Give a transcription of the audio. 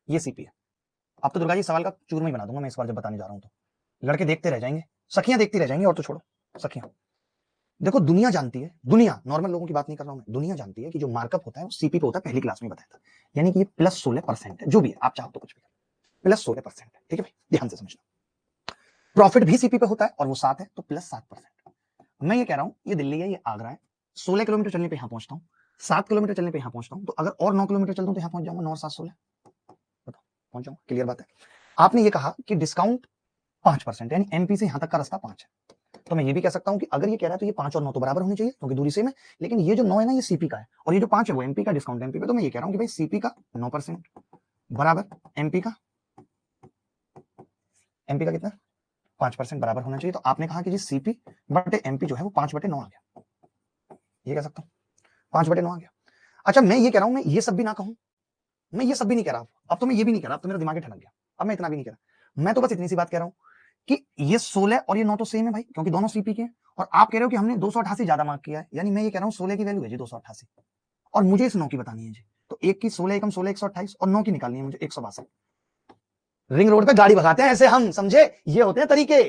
ये सीपी है। अब तो दुर्गा जी सवाल का चूरमा ही बना दूंगा मैं इस बार जब बताने जा रहा हूं तो। लड़के देखते रह जाएंगे, सखियां देखती रह जाएंगी, और तो छोड़ो सखियां। देखो दुनिया जानती है, दुनिया नॉर्मल लोगों की बात नहीं कर रहा हूं मैं, दुनिया जानती है कि जो मार्कअप होता है वो सीपी पे होता है, पहली क्लास में बताया था। यानी कि ये +16% है, जो भी है आप चाहो तो कुछ भी +16% है, ठीक है भाई, ध्यान से समझना। प्रॉफिट भी सीपी पे होता है और वो 7 है, तो +7%। मैं ये कह रहा हूं ये दिल्ली है, ये आगरा है, 16 किलोमीटर चलने पे यहां पहुंचता हूं, 7 किलोमीटर चलने पे यहां पहुंचता हूं, तो अगर और 9 किलोमीटर चलता हूं तो यहां पहुंच जाऊंगा, 9 और 7 16, बताओ पहुंच जाऊंगा। क्लियर बात है। आपने ये कहा कि डिस्काउंट 5%, यानी एमपी से यहां तक का रास्ता 5 है, तो मैं ये भी कह सकता हूं कि अगर ये कह रहा है तो ये 5 और 9 तो बराबर होनी चाहिए क्योंकि दूरी सेम है, लेकिन ये जो 9 है ना ये सीपी का है और ये जो 5 है वो एमपी का, डिस्काउंट एमपी पे। तो मैं ये कह रहा हूं कि भाई सीपी का 9% बराबर एमपी का कितना 5% बराबर होना चाहिए। तो आपने कहा कि जी सीपी बटे एमपी जो है वो 5/9 आ गया, ये कह सकता हूं 5/9 आ गया। अच्छा मैं ये कह रहा हूं, मैं ये सब भी ना कहूं, मैं ये सब भी नहीं कह रहा, अब तो मैं ये भी नहीं कह रहा, अब तो मेरा दिमाग ही ठनक गया, अब मैं इतना भी नहीं कह रहा, मैं तो बस इतनी सी बात कह रहा हूं कि ये 16 और ये 9 तो सेम है भाई, क्योंकि दोनों सीपी के हैं, और आप कह रहे हो कि हमने 288 ज्यादा मार्क किया है, यानी मैं ये कह रहा हूं 16 की वैल्यू है जी 288, और मुझे इस 9 की बतानी है जी, तो एक की 16 एकम 16 128 और 9 की निकालनी है मुझे 162। रिंग रोड पे गाड़ी भगाते हैं ऐसे हम, समझे, ये होते हैं तरीके।